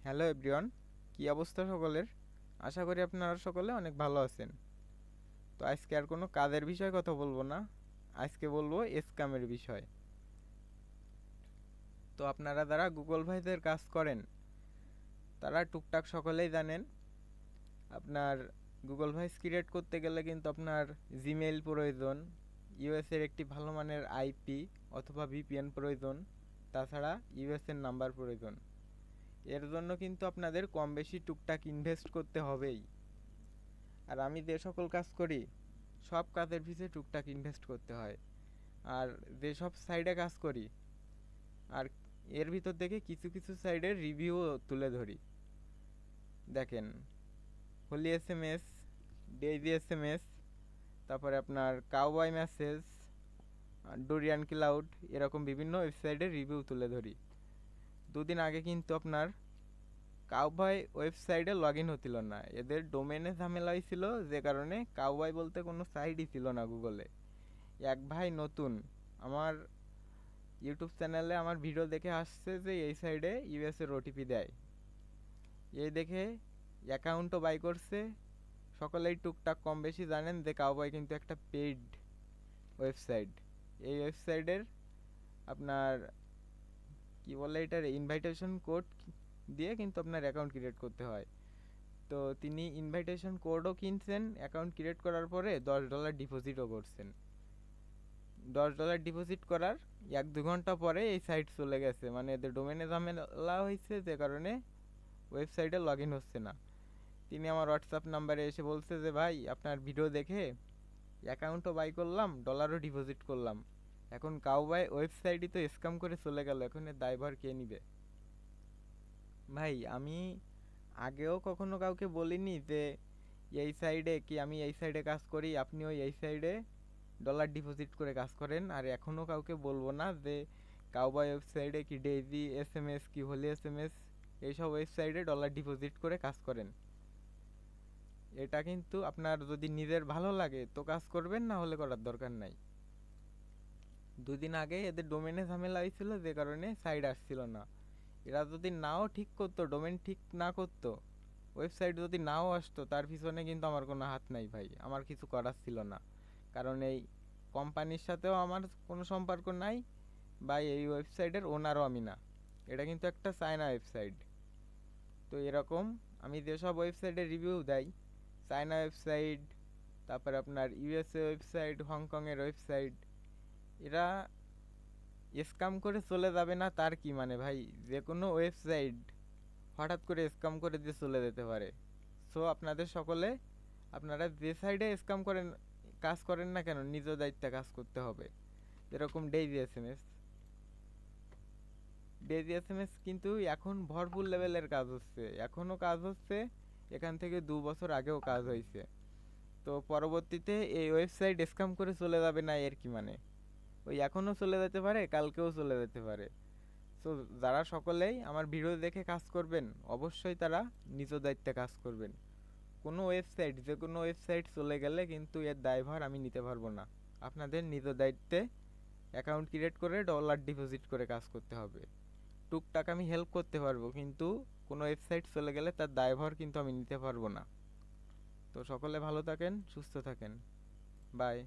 Hello everyone, কি অবস্থা সকলের? আশা করি আপনারা সকলে অনেক ভালো আছেন। তো আজকে আর কোনো কাজের বিষয়ে কথা বলবো না, আজকে বলবো স্ক্যামের বিষয়। তো আপনারা যারা গুগল ভাইসের কাজ করেন তারা টুকটাক সকলেই জানেন, আপনার গুগল ভয়েস ক্রিয়েট করতে গেলে কিন্তু আপনার জিমেইল প্রয়োজন, ইউএস এর একটি ভালো মানের আইপি অথবা ভিপিএন প্রয়োজন, তাছাড়া ইউএস এর নাম্বার প্রয়োজন। এর জন্য কিন্তু আপনাদের কম বেশি টুকটাক ইনভেস্ট করতে হবেই। আর আমি যে সকল কাজ করি সব কাজের পিছনে টুকটাক ইনভেস্ট করতে হয়। আর যেসব সাইডে কাজ করি, আর এর ভিতর থেকে কিছু কিছু সাইডের রিভিউ তুলে ধরি। দেখেন, হোলি এসএমএস, ডেইজি এসএমএস, তারপরে আপনার কাউবয় মেসেজ, ডোরিয়ান ক্লাউড, এরকম বিভিন্ন ওয়েবসাইটের রিভিউ তুলে ধরি। দুদিন আগে কিন্তু আপনার কাউবয় ওয়েবসাইটে লগ ইন হচ্ছিল না, এদের ডোমেনে ঝামেলা হয়েছিল, যে কারণে কাউবয় বলতে কোনো সাইটই ছিল না গুগলে। এক ভাই নতুন আমার ইউটিউব চ্যানেলে আমার ভিডিও দেখে আসছে যে এই সাইডে ইউএস এর ওটিপি দেয়, এই দেখে অ্যাকাউন্টও বাই করছে। সকলেই টুকটাক কম বেশি জানেন যে কাউবয় কিন্তু একটা পেইড ওয়েবসাইট। এই ওয়েবসাইটের আপনার কি বলে, এটার ইনভাইটেশন কোড দিয়ে কিন্তু আপনার অ্যাকাউন্ট ক্রিয়েট করতে হয়। তো তিনি ইনভাইটেশন কোডও কিনছেন, অ্যাকাউন্ট ক্রিয়েট করার পরে $10 ডিপোজিটও করছেন। $10 ডিপোজিট করার 1-2 ঘন্টা পরে এই সাইট চলে গেছে, মানে এদের ডোমেনে ঝামেলা হয়েছে, যে কারণে ওয়েবসাইটে লগ ইন হচ্ছে না। তিনি আমার হোয়াটসঅ্যাপ নাম্বারে এসে বলছে যে ভাই, আপনার ভিডিও দেখে অ্যাকাউন্টও বাই করলাম, ডলারও ডিপোজিট করলাম, এখন কাউবাই ওয়েবসাইটই তো স্ক্যাম করে চলে গেল, এখন এর দায়ভার কে নিবে? ভাই, আমি আগেও কখনো কাউকে বলিনি যে এই সাইডে কি আমি এই সাইডে কাজ করি, আপনিও এই সাইডে ডলার ডিপোজিট করে কাজ করেন। আর এখনও কাউকে বলবো না যে কাউবয় ওয়েবসাইটে কি ডেইজি এসএমএস কি হোলি এসএমএস এইসব ওয়েবসাইটে ডলার ডিপোজিট করে কাজ করেন। এটা কিন্তু আপনার যদি নিজের ভালো লাগে তো কাজ করবেন, না হলে করার দরকার নাই। দুদিন আগে এদের ডোমেনে ঝামেলা হয়েছিল, যে কারণে সাইট আসছিল না। এরা যদি নাও ঠিক করতো, ডোমেন ঠিক না করতো, ওয়েবসাইট যদি নাও আসতো, তার পিছনে কিন্তু আমার কোনো হাত নাই ভাই, আমার কিছু করার ছিল না। কারণ এই কোম্পানির সাথেও আমার কোনো সম্পর্ক নাই, বা এই ওয়েবসাইটের ওনারও আমি না। এটা কিন্তু একটা চায়না ওয়েবসাইট। তো এরকম আমি যেসব ওয়েবসাইটে রিভিউ দেই, চায়না ওয়েবসাইট, তারপরে আপনার ইউএসএ ওয়েবসাইট, হংকংয়ের ওয়েবসাইট, এরা স্ক্যাম করে চলে যাবে না তার কি মানে ভাই? যে কোনো ওয়েবসাইট হঠাৎ করে স্ক্যাম করে দিয়ে চলে যেতে পারে। সো আপনাদের সকলে, আপনারা যে সাইডে স্ক্যাম করেন, কাজ করেন না কেন, নিজ দায়িত্বে কাজ করতে হবে। যেরকম ডেইজি এসএমএস কিন্তু এখন ভরপুর লেভেলের কাজ হচ্ছে, এখনও কাজ হচ্ছে, এখান থেকে 2 বছর আগেও কাজ হয়েছে। তো পরবর্তীতে এই ওয়েবসাইট স্ক্যাম করে চলে যাবে না এর কি মানে? ওই এখনও চলে যেতে পারে, কালকেও চলে যেতে পারে। সো যারা সকলেই আমার ভিডিও দেখে কাজ করবেন, অবশ্যই তারা নিজ দায়িত্বে কাজ করবেন। কোনো ওয়েবসাইট, যে কোনো ওয়েবসাইট চলে গেলে কিন্তু এর দায়ভার আমি নিতে পারবো না। আপনাদের নিজ দায়িত্বে অ্যাকাউন্ট ক্রিয়েট করে ডলার ডিপোজিট করে কাজ করতে হবে। টুকটাক আমি হেল্প করতে পারবো, কিন্তু কোনো ওয়েবসাইট চলে গেলে তার দায়ভার কিন্তু আমি নিতে পারবো না। তো সকলে ভালো থাকেন, সুস্থ থাকেন। বাই।